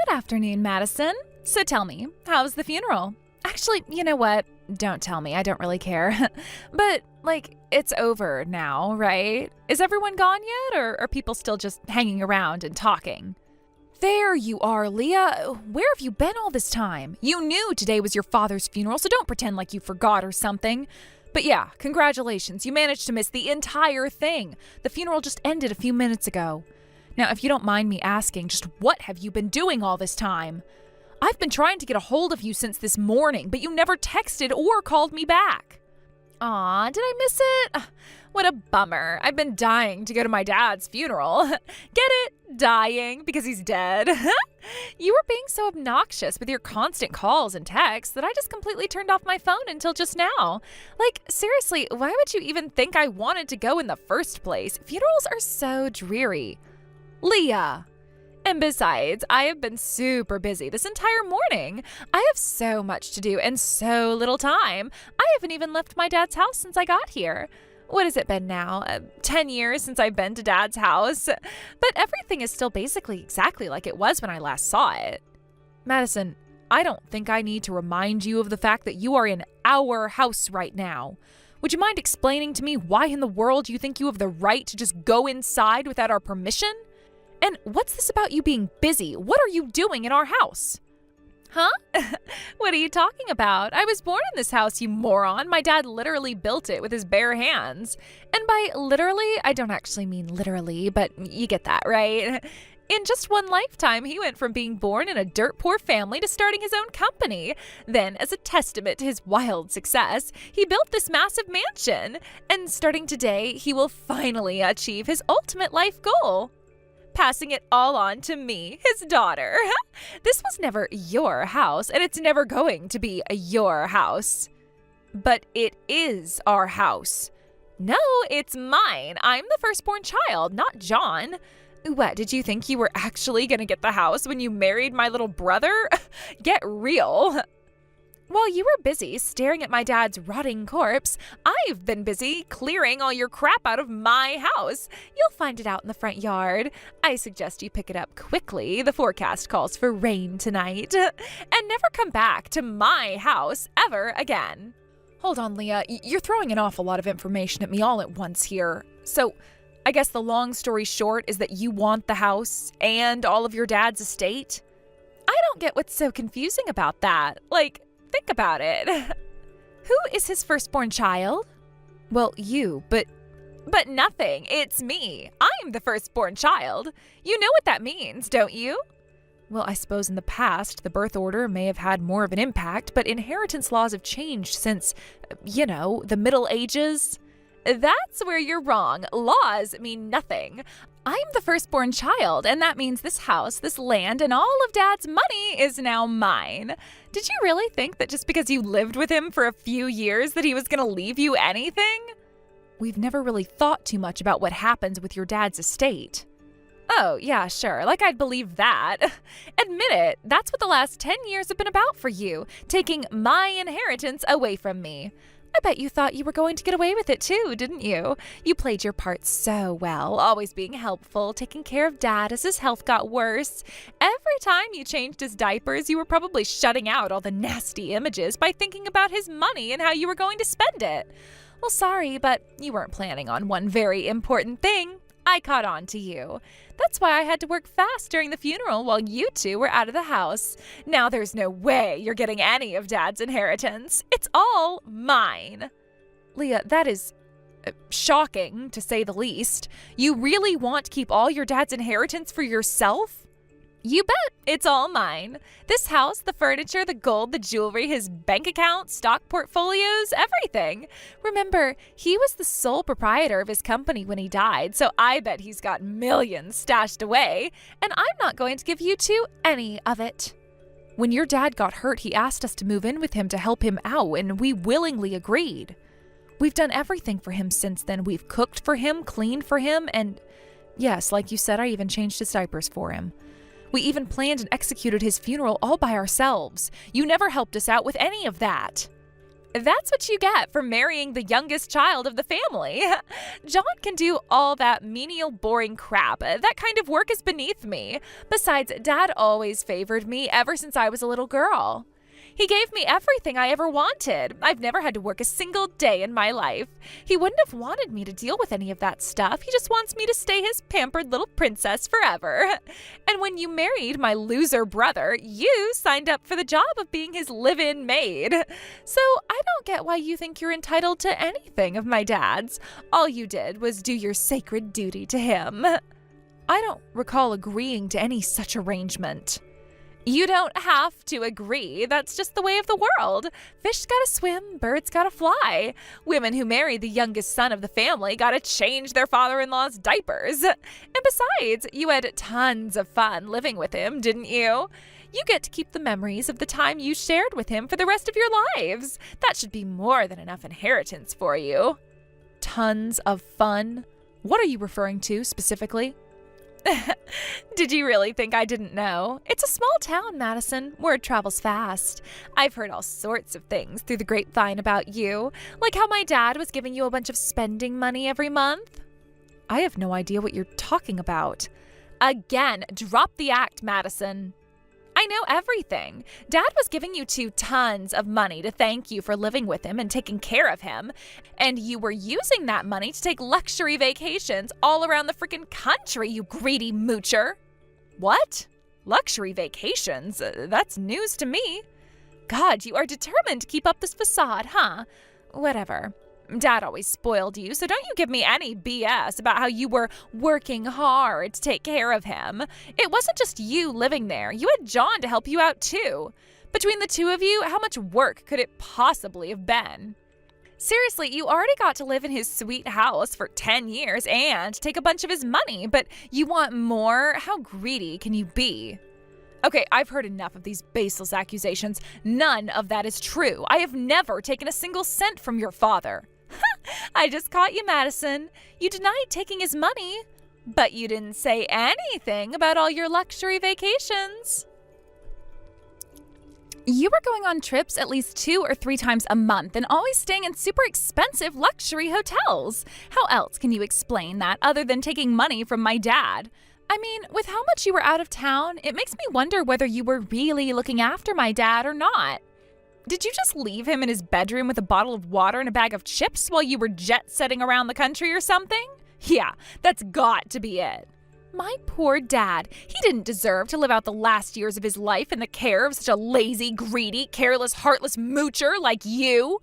Good afternoon, Madison. So tell me, how's the funeral? Actually, you know what? Don't tell me. I don't really care. But, it's over now, right? Is everyone gone yet, or are people still just hanging around and talking? There you are, Leah. Where have you been all this time? You knew today was your father's funeral, so don't pretend like you forgot or something. But yeah, congratulations. You managed to miss the entire thing. The funeral just ended a few minutes ago. Now, if you don't mind me asking, just what have you been doing all this time? I've been trying to get a hold of you since this morning, but you never texted or called me back. Aw, did I miss it? What a bummer. I've been dying to go to my dad's funeral. Get it? Dying because he's dead. You were being so obnoxious with your constant calls and texts that I just completely turned off my phone until just now. Seriously, why would you even think I wanted to go in the first place? Funerals are so dreary. Leah. And besides, I have been super busy this entire morning. I have so much to do and so little time. I haven't even left my dad's house since I got here. What has it been now? 10 years since I've been to Dad's house? But everything is still basically exactly like it was when I last saw it. Madison, I don't think I need to remind you of the fact that you are in our house right now. Would you mind explaining to me why in the world you think you have the right to just go inside without our permission? And what's this about you being busy? What are you doing in our house? Huh? What are you talking about? I was born in this house, you moron. My dad literally built it with his bare hands. And by literally, I don't actually mean literally, but you get that, right? In just one lifetime, he went from being born in a dirt-poor family to starting his own company. Then, as a testament to his wild success, he built this massive mansion. And starting today, he will finally achieve his ultimate life goal. Passing it all on to me, his daughter. This was never your house, and it's never going to be your house. But it is our house. No, it's mine. I'm the firstborn child, not John. What, did you think you were actually going to get the house when you married my little brother? Get real. While you were busy staring at my dad's rotting corpse, I've been busy clearing all your crap out of my house. You'll find it out in the front yard. I suggest you pick it up quickly. The forecast calls for rain tonight. And never come back to my house ever again. Hold on, Leah. You're throwing an awful lot of information at me all at once here. So, I guess the long story short is that you want the house and all of your dad's estate? I don't get what's so confusing about that. Think about it. Who is his firstborn child? Well, you, but nothing. It's me. I'm the firstborn child. You know what that means, don't you? Well, I suppose in the past, the birth order may have had more of an impact, but inheritance laws have changed since, the Middle Ages. That's where you're wrong. Laws mean nothing. I'm the firstborn child, and that means this house, this land, and all of Dad's money is now mine. Did you really think that just because you lived with him for a few years that he was going to leave you anything? We've never really thought too much about what happens with your dad's estate. Oh, yeah, sure. I'd believe that. Admit it. That's what the last 10 years have been about for you, taking my inheritance away from me. I bet you thought you were going to get away with it too, didn't you? You played your part so well, always being helpful, taking care of Dad as his health got worse. Every time you changed his diapers, you were probably shutting out all the nasty images by thinking about his money and how you were going to spend it. Well, sorry, but you weren't planning on one very important thing. I caught on to you. That's why I had to work fast during the funeral while you two were out of the house. Now there's no way you're getting any of Dad's inheritance. It's all mine. Leah, that is shocking, to say the least. You really want to keep all your dad's inheritance for yourself? You bet. It's all mine. This house, the furniture, the gold, the jewelry, his bank account, stock portfolios, everything. Remember, he was the sole proprietor of his company when he died, so I bet he's got millions stashed away, and I'm not going to give you two any of it. When your dad got hurt, he asked us to move in with him to help him out, and we willingly agreed. We've done everything for him since then. We've cooked for him, cleaned for him, and yes, like you said, I even changed his diapers for him. We even planned and executed his funeral all by ourselves. You never helped us out with any of that. That's what you get for marrying the youngest child of the family. John can do all that menial, boring crap. That kind of work is beneath me. Besides, Dad always favored me ever since I was a little girl. He gave me everything I ever wanted. I've never had to work a single day in my life. He wouldn't have wanted me to deal with any of that stuff. He just wants me to stay his pampered little princess forever. And when you married my loser brother, you signed up for the job of being his live-in maid. So I don't get why you think you're entitled to anything of my dad's. All you did was do your sacred duty to him. I don't recall agreeing to any such arrangement. You don't have to agree. That's just the way of the world. Fish gotta swim, birds gotta fly. Women who marry the youngest son of the family gotta change their father-in-law's diapers. And besides, you had tons of fun living with him, didn't you? You get to keep the memories of the time you shared with him for the rest of your lives. That should be more than enough inheritance for you. Tons of fun? What are you referring to specifically? Did you really think I didn't know? It's a small town, Madison. Word travels fast. I've heard all sorts of things through the grapevine about you, like how my dad was giving you a bunch of spending money every month. I have no idea what you're talking about. Again, drop the act, Madison. I know everything. Dad was giving you two tons of money to thank you for living with him and taking care of him. And you were using that money to take luxury vacations all around the freaking country, you greedy moocher. What? Luxury vacations? That's news to me. God, you are determined to keep up this facade, huh? Whatever. Dad always spoiled you, so don't you give me any BS about how you were working hard to take care of him. It wasn't just you living there. You had John to help you out too. Between the two of you, how much work could it possibly have been? Seriously, you already got to live in his sweet house for 10 years and take a bunch of his money, but you want more? How greedy can you be? Okay, I've heard enough of these baseless accusations. None of that is true. I have never taken a single cent from your father. I just caught you, Madison. You denied taking his money, but you didn't say anything about all your luxury vacations. You were going on trips at least 2 or 3 times a month and always staying in super expensive luxury hotels. How else can you explain that other than taking money from my dad? I mean, with how much you were out of town, it makes me wonder whether you were really looking after my dad or not. Did you just leave him in his bedroom with a bottle of water and a bag of chips while you were jet-setting around the country or something? Yeah, that's got to be it. My poor dad. He didn't deserve to live out the last years of his life in the care of such a lazy, greedy, careless, heartless moocher like you.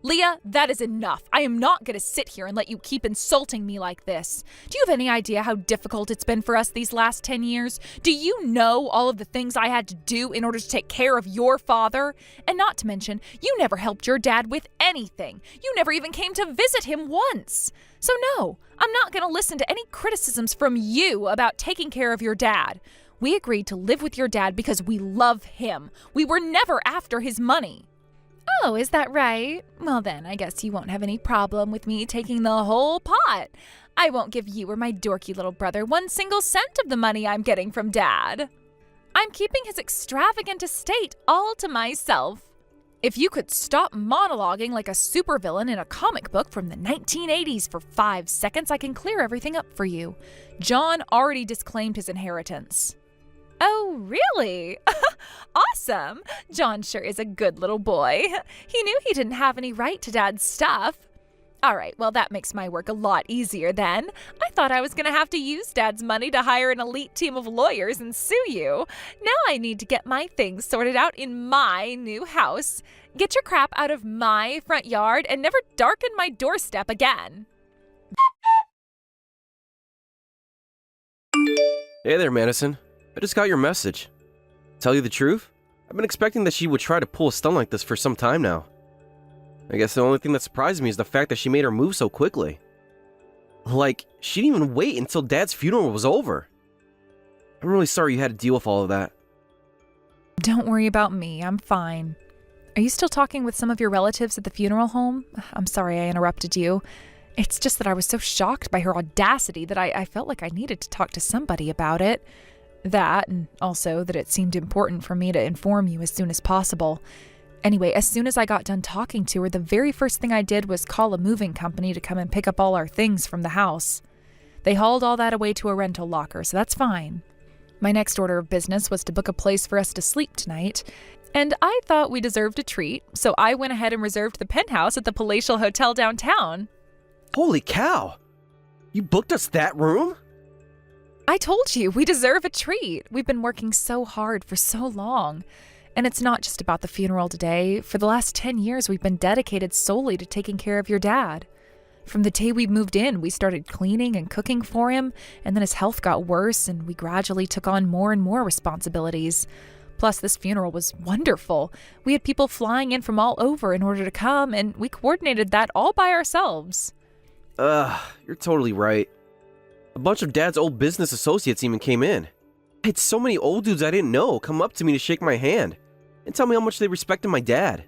Leah, that is enough. I am not going to sit here and let you keep insulting me like this. Do you have any idea how difficult it's been for us these last 10 years? Do you know all of the things I had to do in order to take care of your father? And not to mention, you never helped your dad with anything. You never even came to visit him once. So no, I'm not going to listen to any criticisms from you about taking care of your dad. We agreed to live with your dad because we love him. We were never after his money. Oh, is that right? Well then, I guess you won't have any problem with me taking the whole pot. I won't give you or my dorky little brother 1 single cent of the money I'm getting from Dad. I'm keeping his extravagant estate all to myself. If you could stop monologuing like a supervillain in a comic book from the 1980s for 5 seconds, I can clear everything up for you. John already disclaimed his inheritance. Oh, really? Awesome. John sure is a good little boy. He knew he didn't have any right to Dad's stuff. All right, well, that makes my work a lot easier then. I thought I was going to have to use Dad's money to hire an elite team of lawyers and sue you. Now I need to get my things sorted out in my new house. Get your crap out of my front yard and never darken my doorstep again. Hey there, Madison. I just got your message. Tell you the truth, I've been expecting that she would try to pull a stunt like this for some time now. I guess the only thing that surprised me is the fact that she made her move so quickly. Like, she didn't even wait until Dad's funeral was over. I'm really sorry you had to deal with all of that. Don't worry about me, I'm fine. Are you still talking with some of your relatives at the funeral home? I'm sorry I interrupted you. It's just that I was so shocked by her audacity that I felt like I needed to talk to somebody about it. That, and also that it seemed important for me to inform you as soon as possible. Anyway, as soon as I got done talking to her, the very first thing I did was call a moving company to come and pick up all our things from the house. They hauled all that away to a rental locker, so that's fine. My next order of business was to book a place for us to sleep tonight, and I thought we deserved a treat, so I went ahead and reserved the penthouse at the Palatial Hotel downtown. Holy cow! You booked us that room? I told you, we deserve a treat. We've been working so hard for so long. And it's not just about the funeral today. For the last 10 years, we've been dedicated solely to taking care of your dad. From the day we moved in, we started cleaning and cooking for him, and then his health got worse, and we gradually took on more and more responsibilities. Plus, this funeral was wonderful. We had people flying in from all over in order to come, and we coordinated that all by ourselves. You're totally right. A bunch of Dad's old business associates even came in. I had so many old dudes I didn't know come up to me to shake my hand and tell me how much they respected my dad.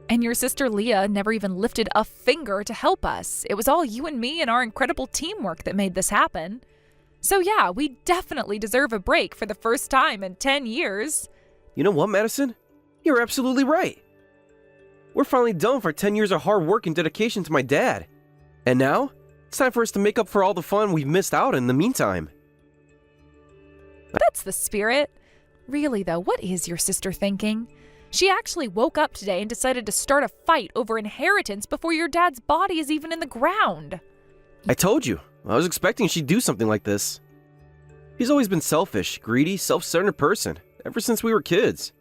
And your sister Leah never even lifted a finger to help us. It was all you and me and our incredible teamwork that made this happen. So yeah, we definitely deserve a break for the first time in 10 years. You know what, Madison? You're absolutely right. We're finally done for 10 years of hard work and dedication to my dad. And now, it's time for us to make up for all the fun we've missed out in the meantime. That's the spirit. Really though, what is your sister thinking? She actually woke up today and decided to start a fight over inheritance before your dad's body is even in the ground. I told you, I was expecting she'd do something like this. She's always been selfish, greedy, self-centered person, ever since we were kids.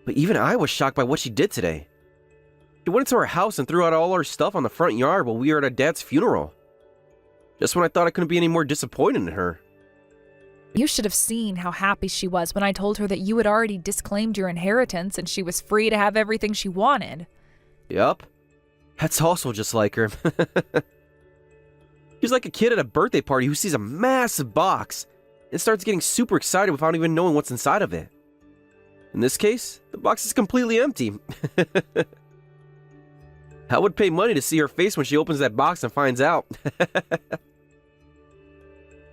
But even I was shocked by what she did today. She went into our house and threw out all our stuff on the front yard while we were at our dad's funeral. Just when I thought I couldn't be any more disappointed in her. You should have seen how happy she was when I told her that you had already disclaimed your inheritance and she was free to have everything she wanted. Yup. That's also just like her. She's like a kid at a birthday party who sees a massive box and starts getting super excited without even knowing what's inside of it. In this case, the box is completely empty. I would pay money to see her face when she opens that box and finds out.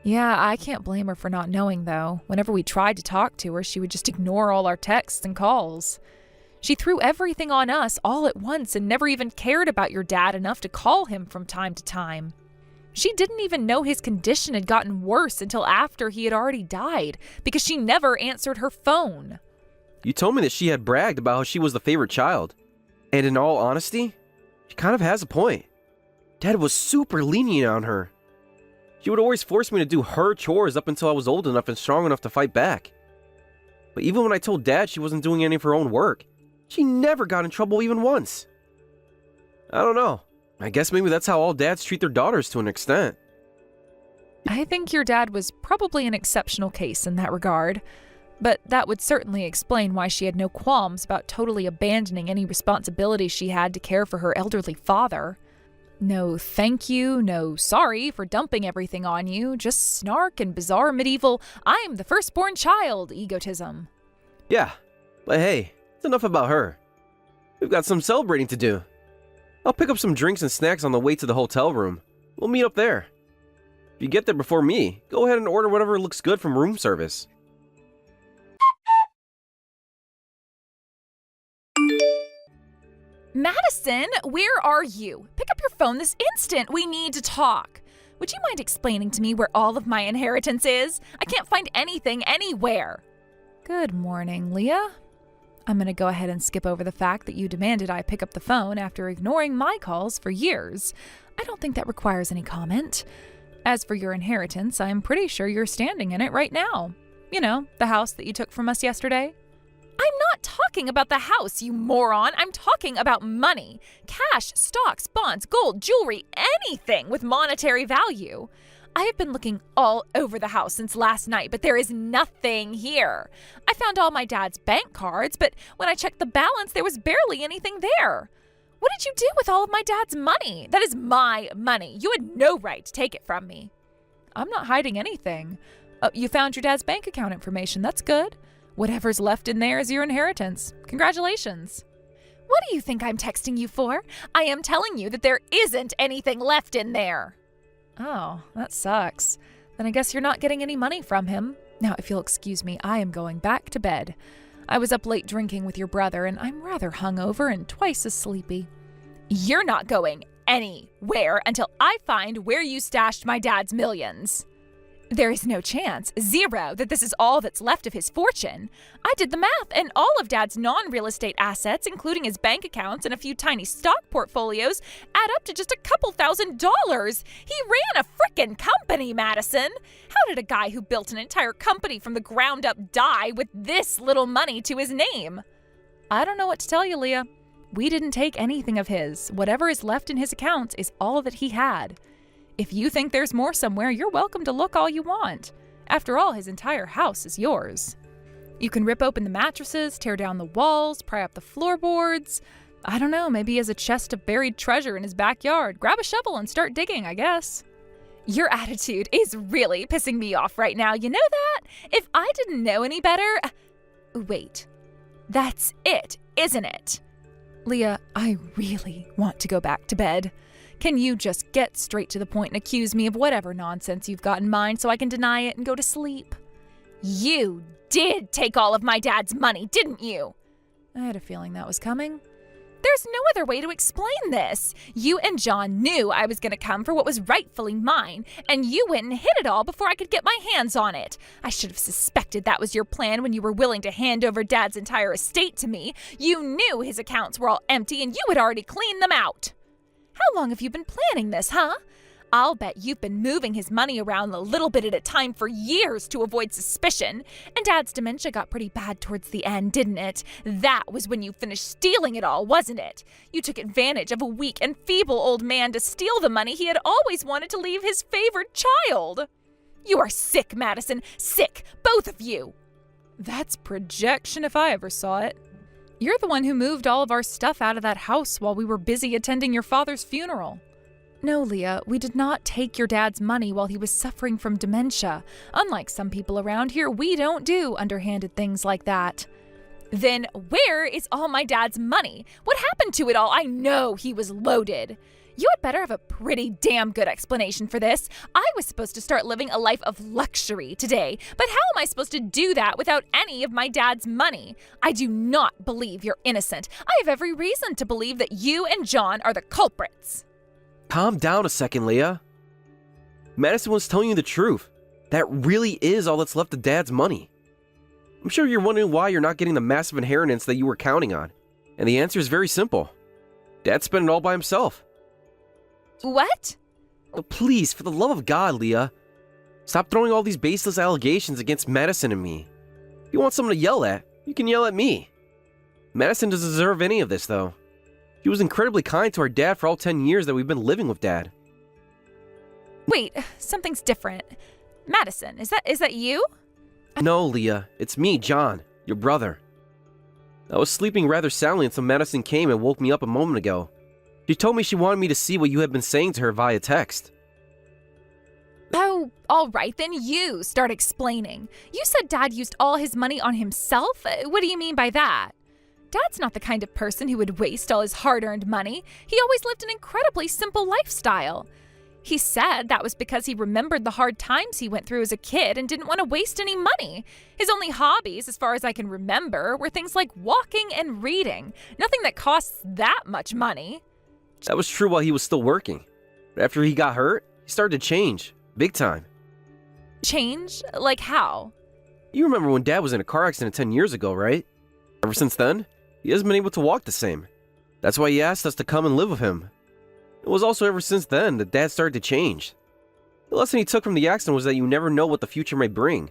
Yeah, I can't blame her for not knowing, though. Whenever we tried to talk to her, she would just ignore all our texts and calls. She threw everything on us all at once and never even cared about your dad enough to call him from time to time. She didn't even know his condition had gotten worse until after he had already died, because she never answered her phone. You told me that she had bragged about how she was the favorite child. And in all honesty, she kind of has a point. Dad was super lenient on her. She would always force me to do her chores up until I was old enough and strong enough to fight back. But even when I told Dad she wasn't doing any of her own work, she never got in trouble even once. I don't know. I guess maybe that's how all dads treat their daughters to an extent. I think your dad was probably an exceptional case in that regard, but that would certainly explain why she had no qualms about totally abandoning any responsibility she had to care for her elderly father. No thank you, no sorry for dumping everything on you, just snark and bizarre medieval, I'm the firstborn child egotism. Yeah, but hey, it's enough about her. We've got some celebrating to do. I'll pick up some drinks and snacks on the way to the hotel room. We'll meet up there. If you get there before me, go ahead and order whatever looks good from room service. Madison, where are you? Pick up your phone this instant. We need to talk. Would you mind explaining to me where all of my inheritance is? I can't find anything anywhere. Good morning, Leah. I'm going to go ahead and skip over the fact that you demanded I pick up the phone after ignoring my calls for years. I don't think that requires any comment. As for your inheritance, I'm pretty sure you're standing in it right now. You know, the house that you took from us yesterday. I'm not talking about the house, you moron. I'm talking about money. Cash, stocks, bonds, gold, jewelry, anything with monetary value. I have been looking all over the house since last night, but there is nothing here. I found all my dad's bank cards, but when I checked the balance, there was barely anything there. What did you do with all of my dad's money? That is my money. You had no right to take it from me. I'm not hiding anything. You found your dad's bank account information. That's good. Whatever's left in there is your inheritance. Congratulations. What do you think I'm texting you for? I am telling you that there isn't anything left in there. Oh, that sucks. Then I guess you're not getting any money from him. Now, if you'll excuse me, I am going back to bed. I was up late drinking with your brother, and I'm rather hungover and twice as sleepy. You're not going anywhere until I find where you stashed my dad's millions. There is no chance, zero, that this is all that's left of his fortune. I did the math, and all of Dad's non-real estate assets, including his bank accounts and a few tiny stock portfolios, add up to just a couple $1,000s. He ran a frickin' company, Madison. How did a guy who built an entire company from the ground up die with this little money to his name? I don't know what to tell you, Leah. We didn't take anything of his. Whatever is left in his accounts is all that he had. If you think there's more somewhere, you're welcome to look all you want. After all, his entire house is yours. You can rip open the mattresses, tear down the walls, pry up the floorboards. I don't know, maybe he has a chest of buried treasure in his backyard. Grab a shovel and start digging, I guess. Your attitude is really pissing me off right now, you know that? If I didn't know any better... Wait, that's it, isn't it? Leah, I really want to go back to bed. Can you just get straight to the point and accuse me of whatever nonsense you've got in mind so I can deny it and go to sleep? You did take all of my dad's money, didn't you? I had a feeling that was coming. There's no other way to explain this. You and John knew I was going to come for what was rightfully mine, and you went and hid it all before I could get my hands on it. I should have suspected that was your plan when you were willing to hand over Dad's entire estate to me. You knew his accounts were all empty, and you had already cleaned them out. How long have you been planning this, huh? I'll bet you've been moving his money around a little bit at a time for years to avoid suspicion. And Dad's dementia got pretty bad towards the end, didn't it? That was when you finished stealing it all, wasn't it? You took advantage of a weak and feeble old man to steal the money he had always wanted to leave his favored child. You are sick, Madison. Sick, both of you. That's projection if I ever saw it. You're the one who moved all of our stuff out of that house while we were busy attending your father's funeral. No, Leah, we did not take your dad's money while he was suffering from dementia. Unlike some people around here, we don't do underhanded things like that. Then where is all my dad's money? What happened to it all? I know he was loaded. You had better have a pretty damn good explanation for this. I was supposed to start living a life of luxury today, but how am I supposed to do that without any of my dad's money? I do not believe you're innocent. I have every reason to believe that you and John are the culprits. Calm down a second, Leah. Madison was telling you the truth. That really is all that's left of Dad's money. I'm sure you're wondering why you're not getting the massive inheritance that you were counting on. And the answer is very simple. Dad spent it all by himself. What? Oh, please, for the love of God, Leah. Stop throwing all these baseless allegations against Madison and me. If you want someone to yell at, you can yell at me. Madison doesn't deserve any of this, though. She was incredibly kind to our dad for all 10 years that we've been living with Dad. Wait, something's different. Madison, is that you? No, Leah. It's me, John, your brother. I was sleeping rather soundly until Madison came and woke me up a moment ago. She told me she wanted me to see what you had been saying to her via text. Oh, all right, then you start explaining. You said Dad used all his money on himself? What do you mean by that? Dad's not the kind of person who would waste all his hard-earned money. He always lived an incredibly simple lifestyle. He said that was because he remembered the hard times he went through as a kid and didn't want to waste any money. His only hobbies, as far as I can remember, were things like walking and reading. Nothing that costs that much money. That was true while he was still working. But after he got hurt, he started to change. Big time. Change? Like how? You remember when Dad was in a car accident 10 years ago, right? Ever since then, he hasn't been able to walk the same. That's why he asked us to come and live with him. It was also ever since then that Dad started to change. The lesson he took from the accident was that you never know what the future may bring,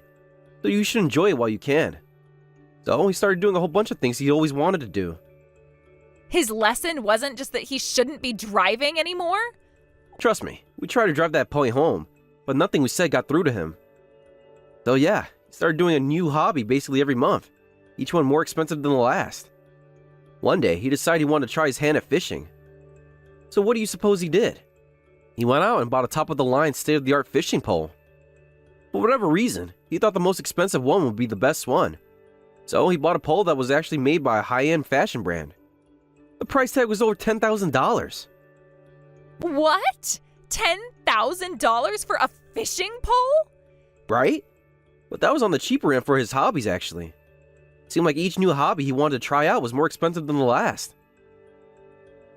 so you should enjoy it while you can. So he started doing a whole bunch of things he always wanted to do. His lesson wasn't just that he shouldn't be driving anymore? Trust me, we tried to drive that point home, but nothing we said got through to him. So yeah, he started doing a new hobby basically every month, each one more expensive than the last. One day, he decided he wanted to try his hand at fishing. So what do you suppose he did? He went out and bought a top-of-the-line state-of-the-art fishing pole. For whatever reason, he thought the most expensive one would be the best one. So he bought a pole that was actually made by a high-end fashion brand. The price tag was over $10,000. What? $10,000 for a fishing pole? Right? But that was on the cheaper end for his hobbies, actually. Seemed like each new hobby he wanted to try out was more expensive than the last.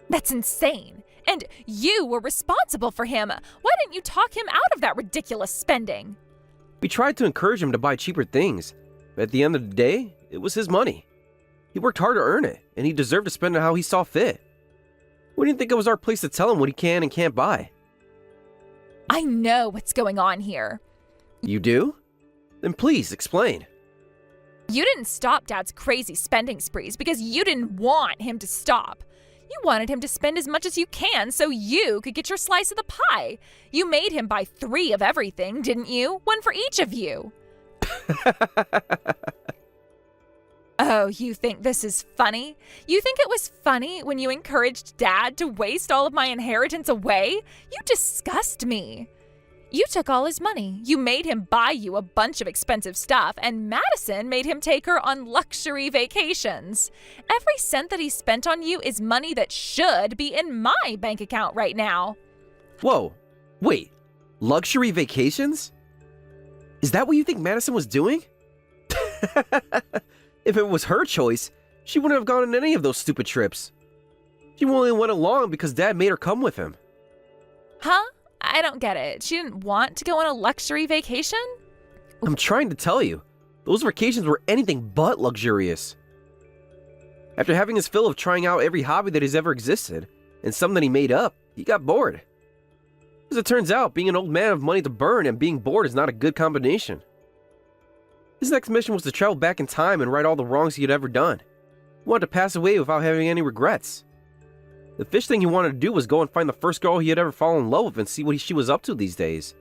That's insane. And you were responsible for him. Why didn't you talk him out of that ridiculous spending? We tried to encourage him to buy cheaper things, but at the end of the day, it was his money. He worked hard to earn it, and he deserved to spend it how he saw fit. We didn't think it was our place to tell him what he can and can't buy. I know what's going on here. You do? Then please, explain. You didn't stop Dad's crazy spending sprees because you didn't want him to stop. You wanted him to spend as much as you can so you could get your slice of the pie. You made him buy 3 of everything, didn't you? 1 for each of you. Oh, you think this is funny? You think it was funny when you encouraged Dad to waste all of my inheritance away? You disgust me. You took all his money. You made him buy you a bunch of expensive stuff, and Madison made him take her on luxury vacations. Every cent that he spent on you is money that should be in my bank account right now. Whoa, wait, luxury vacations? Is that what you think Madison was doing? If it was her choice, she wouldn't have gone on any of those stupid trips. She only went along because Dad made her come with him. Huh? I don't get it. She didn't want to go on a luxury vacation? I'm trying to tell you, those vacations were anything but luxurious. After having his fill of trying out every hobby that has ever existed, and some that he made up, he got bored. As it turns out, being an old man of money to burn and being bored is not a good combination. His next mission was to travel back in time and right all the wrongs he had ever done. He wanted to pass away without having any regrets. The fish thing he wanted to do was go and find the first girl he had ever fallen in love with and see what she was up to these days.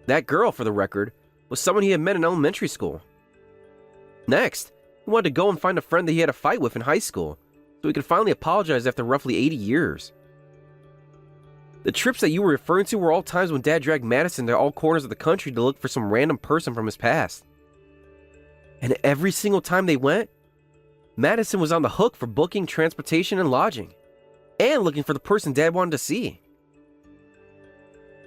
That girl, for the record, was someone he had met in elementary school. Next, he wanted to go and find a friend that he had a fight with in high school, so he could finally apologize after roughly 80 years. The trips that you were referring to were all times when Dad dragged Madison to all corners of the country to look for some random person from his past. And every single time they went, Madison was on the hook for booking, transportation, and lodging, and looking for the person Dad wanted to see.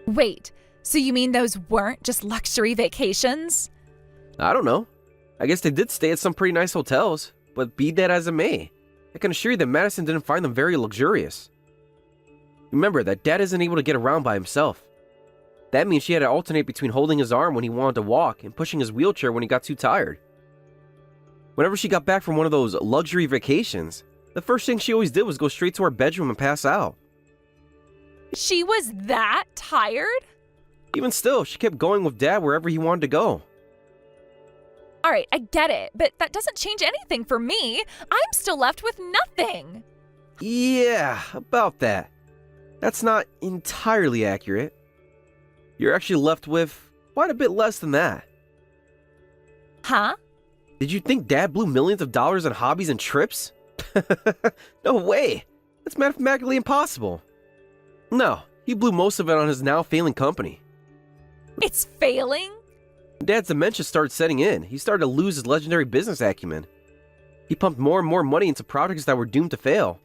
Wait, so you mean those weren't just luxury vacations? I don't know. I guess they did stay at some pretty nice hotels, but be that as it may, I can assure you that Madison didn't find them very luxurious. Remember that Dad isn't able to get around by himself. That means she had to alternate between holding his arm when he wanted to walk and pushing his wheelchair when he got too tired. Whenever she got back from one of those luxury vacations, the first thing she always did was go straight to her bedroom and pass out. She was that tired? Even still, she kept going with Dad wherever he wanted to go. All right, I get it, but that doesn't change anything for me. I'm still left with nothing. Yeah, about that. That's not entirely accurate. You're actually left with quite a bit less than that. Huh? Did you think Dad blew millions of dollars on hobbies and trips? No way! That's mathematically impossible. No, he blew most of it on his now failing company. It's failing? Dad's dementia started setting in. He started to lose his legendary business acumen. He pumped more and more money into projects that were doomed to fail.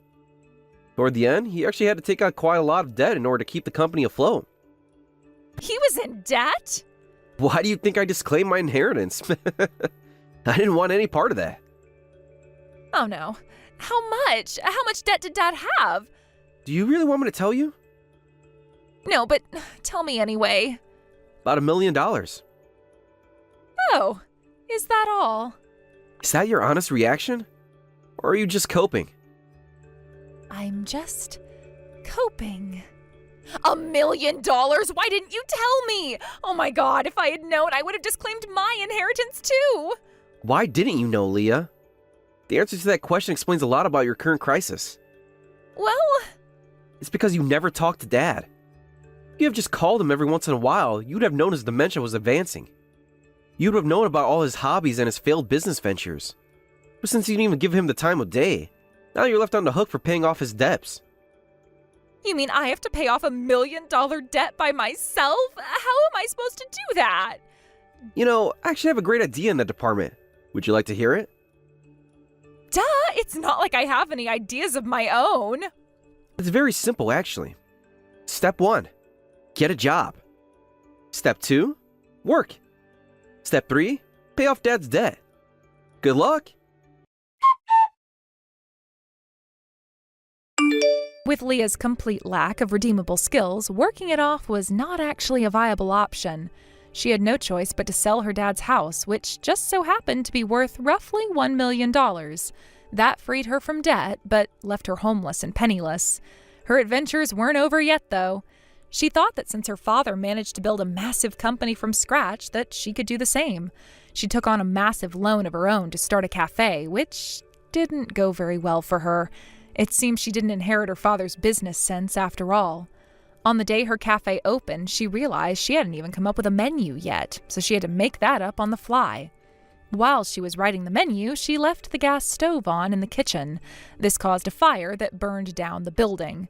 Toward the end, he actually had to take out quite a lot of debt in order to keep the company afloat. He was in debt? Why do you think I disclaimed my inheritance? I didn't want any part of that. Oh no. How much? How much debt did Dad have? Do you really want me to tell you? No, but tell me anyway. About $1 million. Oh, is that all? Is that your honest reaction? Or are you just coping? I'm just coping. $1 million? Why didn't you tell me? Oh my God, if I had known, I would have disclaimed my inheritance too. Why didn't you know, Leah? The answer to that question explains a lot about your current crisis. Well, It's because you never talked to Dad. If you have just called him every once in a while, you'd have known his dementia was advancing. You'd have known about all his hobbies and his failed business ventures. But since you didn't even give him the time of day, now you're left on the hook for paying off his debts. you mean I have to pay off $1 million debt by myself? How am I supposed to do that? You know, I actually have a great idea in that department. Would you like to hear it? Duh, it's not like I have any ideas of my own. It's very simple, actually. Step 1, get a job. Step 2, work. Step 3, pay off Dad's debt. Good luck! With Leah's complete lack of redeemable skills, working it off was not actually a viable option. She had no choice but to sell her dad's house, which just so happened to be worth roughly $1 million. That freed her from debt, but left her homeless and penniless. Her adventures weren't over yet, though. She thought that since her father managed to build a massive company from scratch, that she could do the same. She took on a massive loan of her own to start a cafe, which didn't go very well for her. It seems she didn't inherit her father's business sense after all. On the day her cafe opened, she realized she hadn't even come up with a menu yet, so she had to make that up on the fly. While she was writing the menu, she left the gas stove on in the kitchen. This caused a fire that burned down the building.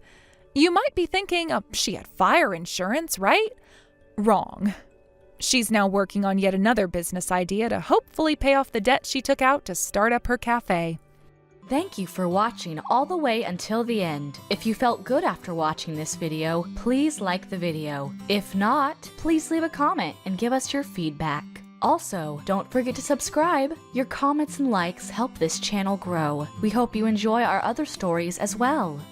You might be thinking, she had fire insurance, right? Wrong. She's now working on yet another business idea to hopefully pay off the debt she took out to start up her cafe. Thank you for watching all the way until the end. If you felt good after watching this video, please like the video. If not, please leave a comment and give us your feedback. Also, don't forget to subscribe. Your comments and likes help this channel grow. We hope you enjoy our other stories as well.